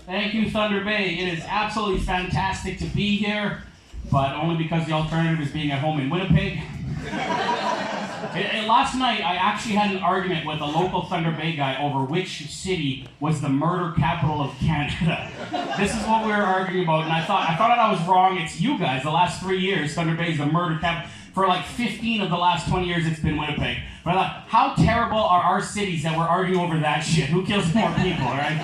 Thank you, Thunder Bay. It is absolutely fantastic to be here, but only because the alternative is being at home in Winnipeg. Last night, I actually had an argument with a local Thunder Bay guy over which city was the murder capital of Canada. This is what we were arguing about, and I thought out I was wrong. It's you guys. The last 3 years, Thunder Bay is the murder capital. For like 15 of the last 20 years, it's been Winnipeg. But I thought, how terrible are our cities that we're arguing over that shit? Who kills more people, right?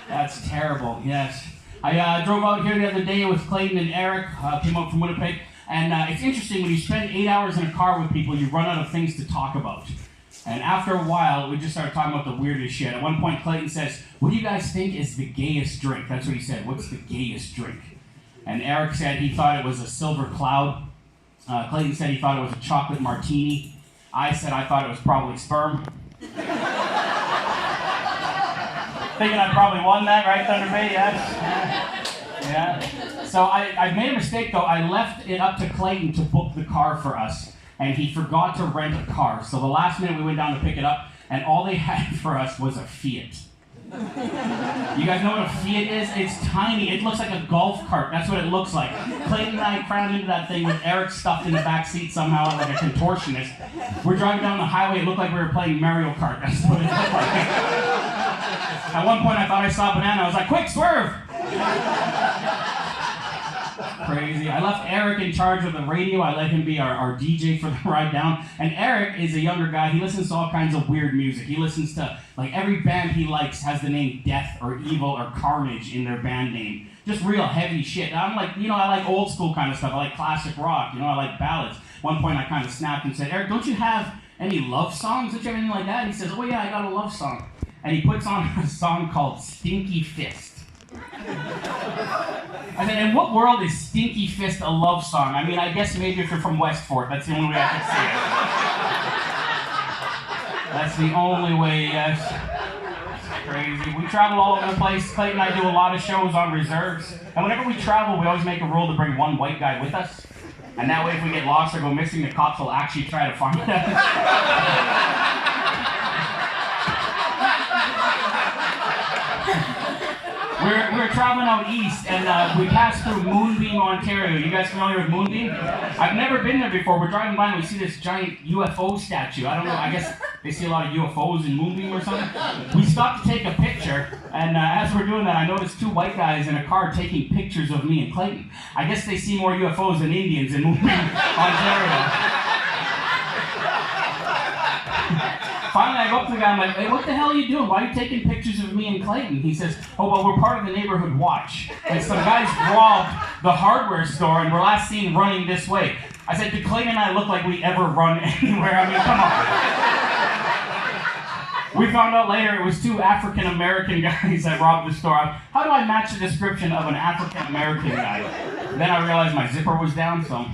That's terrible, yes. I drove out here the other day with Clayton and Eric, came out from Winnipeg, and it's interesting, when you spend 8 hours in a car with people, you run out of things to talk about. And after a while, we just started talking about the weirdest shit. At one point, Clayton says, what do you guys think is the gayest drink? That's what he said, what's the gayest drink? And Eric said he thought it was a silver cloud. Clayton said he thought it was a chocolate martini. I said I thought it was probably sperm. Thinking I probably won that, right, Thunder Bay? Yes. Yeah. So I made a mistake, though. I left it up to Clayton to book the car for us, and he forgot to rent a car. So the last minute we went down to pick it up, and all they had for us was a Fiat. You guys know what a Fiat is? It's tiny. It looks like a golf cart. That's what it looks like. Clayton and I crammed into that thing with Eric stuffed in the back seat somehow like a contortionist. We're driving down the highway. It looked like we were playing Mario Kart. That's what it looked like. At one point I thought I saw a banana. I was like, quick, swerve! Crazy. I left Eric in charge of the radio. I let him be our DJ for the ride down. And Eric is a younger guy. He listens to all kinds of weird music. He listens to, like, every band he likes has the name Death or Evil or Carnage in their band name. Just real heavy shit. I'm like, I like old school kind of stuff. I like classic rock. I like ballads. One point I kind of snapped and said, Eric, don't you have any love songs? Don't you have anything like that? And he says, oh yeah, I got a love song. And he puts on a song called Stinky Fist. I said, in what world is Stinky Fist a love song? I mean, I guess maybe if you're from Westford, that's the only way I can see it. That's the only way, yes. It's crazy. We travel all over the place. Clayton and I do a lot of shows on reserves. And whenever we travel, we always make a rule to bring one white guy with us. And that way, if we get lost or go missing, the cops will actually try to find us. We're traveling out east, and we passed through Moonbeam, Ontario. You guys familiar with Moonbeam? I've never been there before. We're driving by and we see this giant UFO statue. I don't know, I guess they see a lot of UFOs in Moonbeam or something. We stopped to take a picture, and as we're doing that, I noticed two white guys in a car taking pictures of me and Clayton. I guess they see more UFOs than Indians in Moonbeam, Ontario. Finally, I go up to the guy, I'm like, hey, what the hell are you doing? Why are you taking pictures of me and Clayton? He says, oh, well, we're part of the neighborhood watch. And some guys robbed the hardware store and were last seen running this way. I said, do Clayton and I look like we ever run anywhere? I mean, come on. We found out later it was two African-American guys that robbed the store. How do I match the description of an African-American guy? Then I realized my zipper was down, so...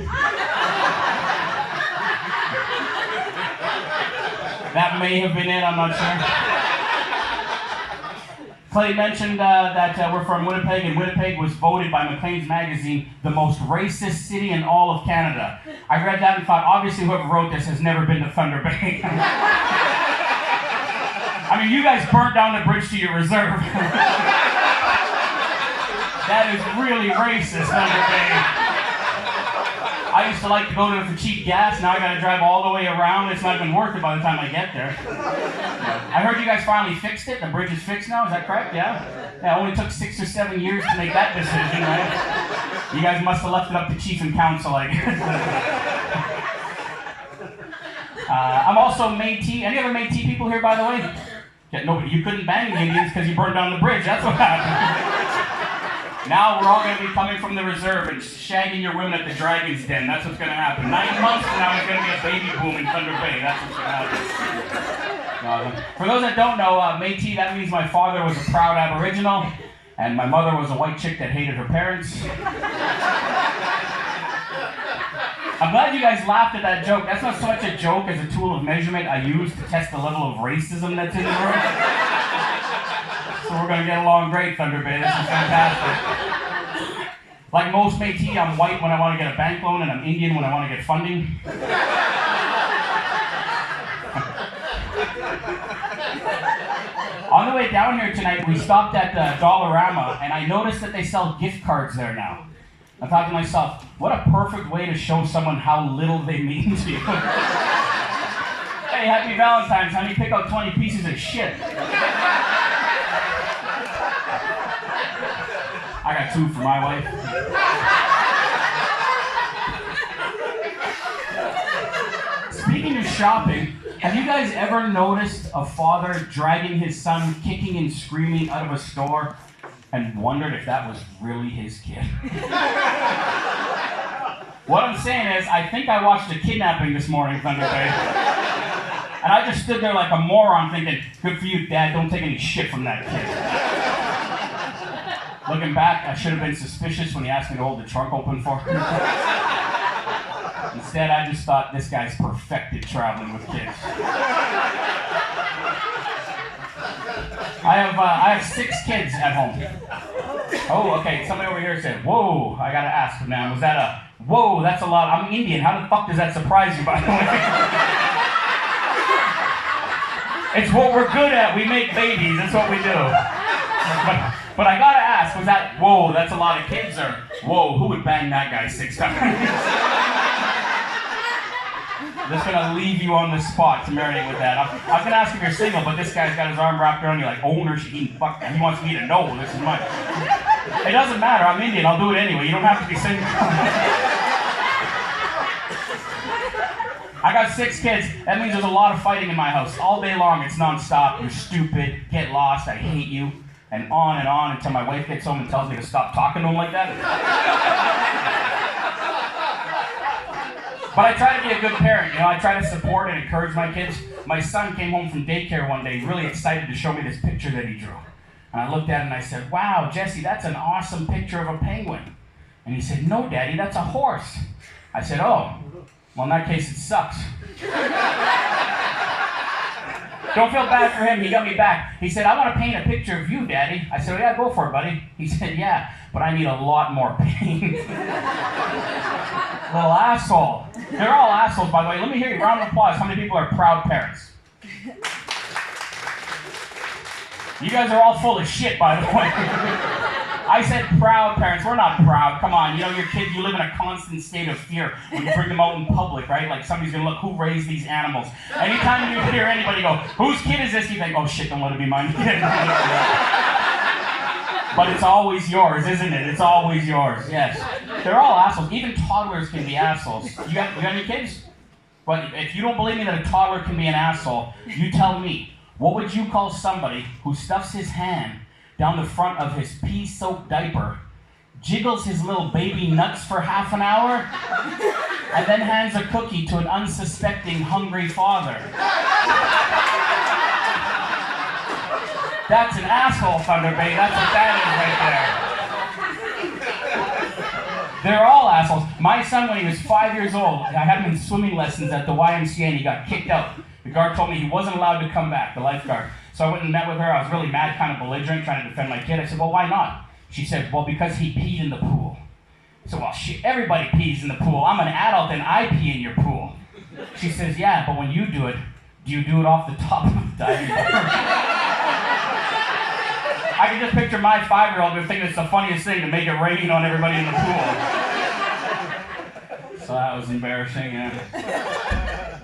That may have been it, I'm not sure. Clay mentioned that we're from Winnipeg, and Winnipeg was voted by Maclean's magazine the most racist city in all of Canada. I read that and thought, obviously whoever wrote this has never been to Thunder Bay. I mean, you guys burnt down the bridge to your reserve. That is really racist, Thunder Bay. I used to like to go there for cheap gas. Now I gotta drive all the way around. It's not even worth it by the time I get there. I heard you guys finally fixed it. The bridge is fixed now, is that correct? Yeah? Yeah, it only took 6 or 7 years to make that decision, right? You guys must have left it up to chief and council, I guess. I'm also Métis. Any other Métis people here, by the way? Yeah, no, you couldn't bang the Indians because you burned down the bridge. That's what happened. Now we're all going to be coming from the reserve and shagging your women at the Dragon's Den. That's what's going to happen. 9 months from now, there's going to be a baby boom in Thunder Bay. That's what's going to happen. For those that don't know, Métis, that means my father was a proud Aboriginal, and my mother was a white chick that hated her parents. I'm glad you guys laughed at that joke. That's not so much a joke as a tool of measurement I use to test the level of racism that's in the room. So we're going to get along great, Thunder Bay. This is fantastic. Like most Métis, I'm white when I want to get a bank loan, and I'm Indian when I want to get funding. On the way down here tonight, we stopped at the Dollarama, and I noticed that they sell gift cards there now. I thought to myself, what a perfect way to show someone how little they mean to you. Hey, happy Valentine's, honey. Pick out 20 pieces of shit. I got 2 for my wife. Speaking of shopping, have you guys ever noticed a father dragging his son kicking and screaming out of a store and wondered if that was really his kid? What I'm saying is, I think I watched a kidnapping this morning, Thunder Bay. And I just stood there like a moron thinking, good for you, Dad, don't take any shit from that kid. Looking back, I should have been suspicious when he asked me to hold the trunk open for him. Instead, I just thought this guy's perfected traveling with kids. I have 6 kids at home. Oh, okay, somebody over here said, whoa, I gotta ask, man, was that a, whoa, that's a lot, I'm Indian, how the fuck does that surprise you, by the way? It's what we're good at, we make babies, that's what we do. But I gotta ask, was that, whoa, that's a lot of kids, or, whoa, who would bang that guy 6 times? I'm just gonna leave you on the spot to marinate with that. I'm gonna ask if you're single, but this guy's got his arm wrapped around you like ownership. He wants me to know this is mine. It doesn't matter. I'm Indian. I'll do it anyway. You don't have to be single. I got 6 kids. That means there's a lot of fighting in my house all day long. It's nonstop. You're stupid. Get lost. I hate you. And on until my wife gets home and tells me to stop talking to him like that. But I try to be a good parent, you know, I try to support and encourage my kids. My son came home from daycare one day, really excited to show me this picture that he drew. And I looked at it and I said, wow, Jesse, that's an awesome picture of a penguin. And he said, no, Daddy, that's a horse. I said, oh, well, in that case, it sucks. Don't feel bad for him, he got me back. He said, I want to paint a picture of you, Daddy. I said, oh, yeah, go for it, buddy. He said, yeah, but I need a lot more paint. Little asshole. They're all assholes, by the way. Let me hear you. Round of applause. How many people are proud parents? You guys are all full of shit, by the way. I said proud parents. We're not proud. Come on. You know, your kids, you live in a constant state of fear when you bring them out in public, right? Like somebody's going to look, who raised these animals? Anytime you hear anybody go, whose kid is this? You think, oh shit, don't let it be mine. But it's always yours, isn't it? It's always yours, yes. They're all assholes. Even toddlers can be assholes. You got any kids? But if you don't believe me that a toddler can be an asshole, you tell me. What would you call somebody who stuffs his hand down the front of his pea-soaked diaper, jiggles his little baby nuts for half an hour, and then hands a cookie to an unsuspecting, hungry father? That's an asshole, Thunder Bay. That's what that is right there. They're all assholes. My son, when he was 5 years old, I had him in swimming lessons at the YMCA and he got kicked out. The guard told me he wasn't allowed to come back, the lifeguard. So I went and met with her. I was really mad, kind of belligerent, trying to defend my kid. I said, well, why not? She said, well, because he peed in the pool. I said, well, shit, everybody pees in the pool. I'm an adult and I pee in your pool. She says, yeah, but when you do it off the top of the diving board? I can just picture my 5-year-old who thinking it's the funniest thing to make it rain on everybody in the pool. So that was embarrassing, yeah.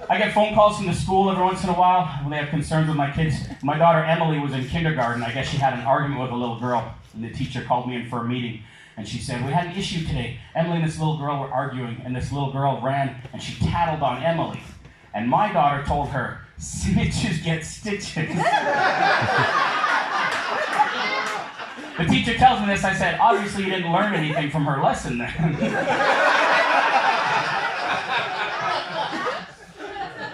I get phone calls from the school every once in a while when they have concerns with my kids. My daughter Emily was in kindergarten. I guess she had an argument with a little girl, and the teacher called me in for a meeting. And she said, we had an issue today. Emily and this little girl were arguing, and this little girl ran, and she tattled on Emily. And my daughter told her, snitches get stitches. The teacher tells me this, I said, obviously you didn't learn anything from her lesson then.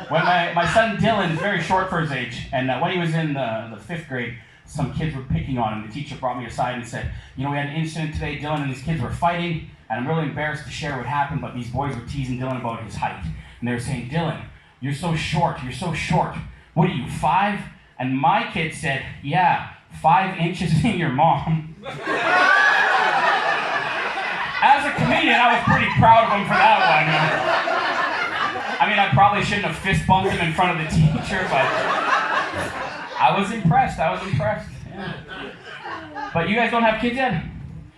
When my son Dylan is very short for his age, and when he was in the 5th grade, some kids were picking on him. The teacher brought me aside and said, you know, we had an incident today, Dylan and these kids were fighting, and I'm really embarrassed to share what happened, but these boys were teasing Dylan about his height. And they were saying, Dylan, you're so short. What are you, 5? And my kid said, yeah, 5 inches in your mom. As a comedian, I was pretty proud of him for that one. I mean, I probably shouldn't have fist bumped him in front of the teacher, but I was impressed. Yeah. But you guys don't have kids yet?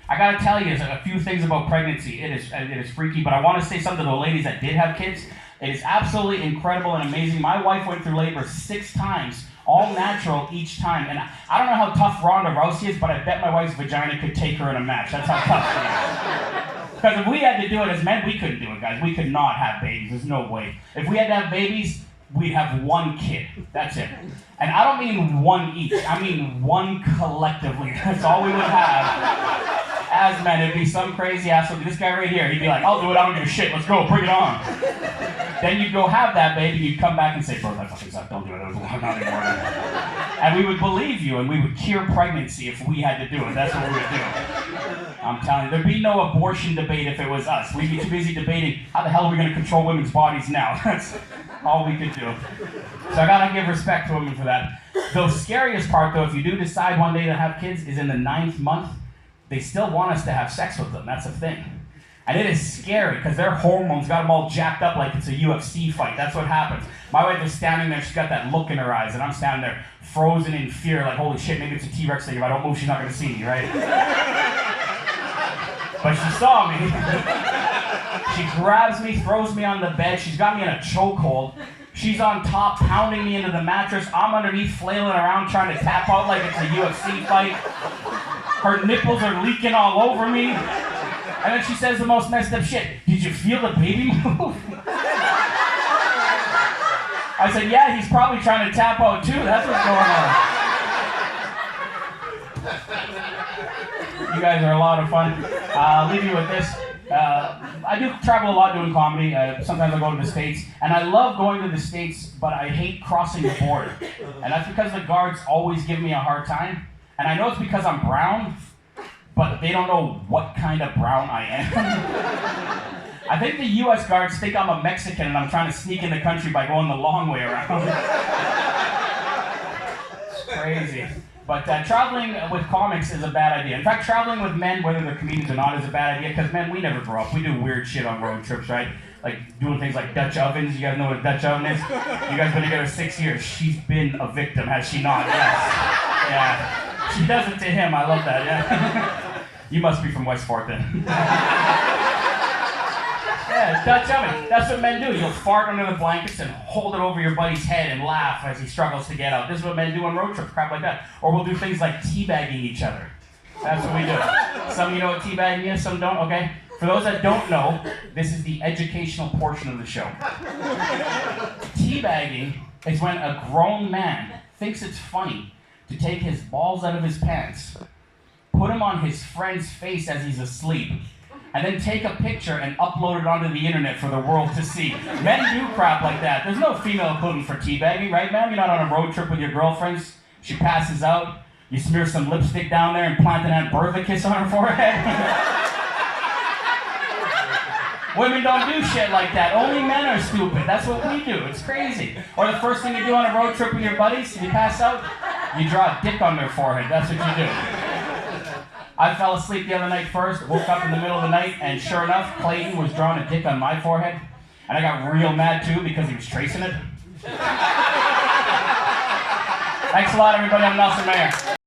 I gotta tell you a few things about pregnancy. It is freaky, but I want to say something to the ladies that did have kids. It is absolutely incredible and amazing. My wife went through labor 6 times, all natural each time. And I don't know how tough Ronda Rousey is, but I bet my wife's vagina could take her in a match. That's how tough she is. Because if we had to do it as men, we couldn't do it, guys. We could not have babies. There's no way. If we had to have babies, we'd have 1 kid. That's it. And I don't mean 1 each. I mean 1 collectively. That's all we would have. As men, it'd be some crazy asshole. This guy right here, he'd be like, I'll do it, I don't give a shit, let's go, bring it on. Then you'd go have that baby, you'd come back and say, bro, that fucking sucked, don't do it, not anymore. And we would believe you, and we would cure pregnancy if we had to do it. That's what we would do. I'm telling you, there'd be no abortion debate if it was us. We'd be too busy debating, how the hell are we going to control women's bodies now? That's all we could do. So I gotta give respect to women for that. The scariest part, though, if you do decide one day to have kids, is in the 9th month, they still want us to have sex with them. That's a thing. And it is scary because their hormones got them all jacked up like it's a UFC fight. That's what happens. My wife is standing there, she's got that look in her eyes, and I'm standing there frozen in fear, like, holy shit, maybe it's a T-Rex thing. If I don't move, she's not going to see me, right? But she saw me. She grabs me, throws me on the bed. She's got me in a chokehold. She's on top, pounding me into the mattress. I'm underneath, flailing around, trying to tap out like it's a UFC fight. Her nipples are leaking all over me. And then she says the most messed up shit. Did you feel the baby move? I said, yeah, he's probably trying to tap out too. That's what's going on. You guys are a lot of fun. I'll leave you with this. I do travel a lot doing comedy. Sometimes I go to the States. And I love going to the States, but I hate crossing the border. And that's because the guards always give me a hard time. And I know it's because I'm brown, but they don't know what kind of brown I am. I think the US guards think I'm a Mexican and I'm trying to sneak in the country by going the long way around. It's crazy. But traveling with comics is a bad idea. In fact, traveling with men, whether they're comedians or not, is a bad idea because, men, we never grow up. We do weird shit on road trips, right? Like doing things like Dutch ovens. You guys know what a Dutch oven is? You guys been together 6 years. She's been a victim, has she not? Yes. Yeah. She does it to him. I love that, yeah. You must be from Westport then. Yeah, Dutch oven. That's what men do. You'll fart under the blankets and hold it over your buddy's head and laugh as he struggles to get out. This is what men do on road trips, crap like that. Or we'll do things like teabagging each other. That's what we do. Some of you know what teabagging is, some don't, okay? For those that don't know, this is the educational portion of the show. Teabagging is when a grown man thinks it's funny to take his balls out of his pants, put them on his friend's face as he's asleep, and then take a picture and upload it onto the internet for the world to see. Men do crap like that. There's no female equivalent for teabagging, right, man? You're not on a road trip with your girlfriends. She passes out. You smear some lipstick down there and plant an Aunt Bertha kiss on her forehead. Women don't do shit like that. Only men are stupid. That's what we do. It's crazy. Or the first thing you do on a road trip with your buddies, you pass out, you draw a dick on their forehead. That's what you do. I fell asleep the other night first, woke up in the middle of the night, and sure enough, Clayton was drawing a dick on my forehead. And I got real mad too because he was tracing it. Thanks a lot, everybody. I'm Nelson Mayer.